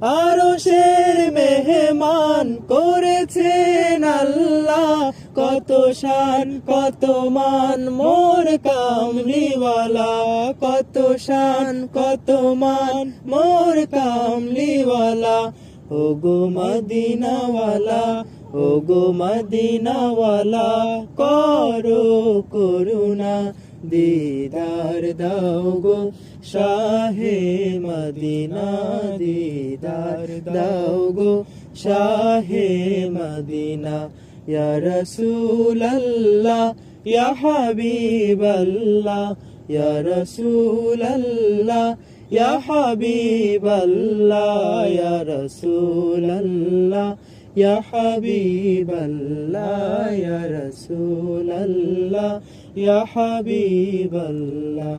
আরশের মেহমান করেছেন আল্লাহ, কত শান কত মান মোর কামলিওয়ালা, কত শান কত মান মোর কামলিওয়ালা। ওগো মদিনাওয়ালা, ওগো মদিনাওয়ালা, করো করুণা দিদার দাও গো শাহে মদিনা, দিদার দাও গো শাহে মদিনা। ইয়া রাসূলাল্লাহ ইয়া হাবিবাল্লাহ, ইয়া রাসূলাল্লাহ ইয়া হাবিবাল্লাহ, ইয়া রাসূলাল্লাহ ইয়া হাবিবাল্লাহ, ইয়া রাসূলাল্লাহ ইয়া হাবিবাল্লাহ।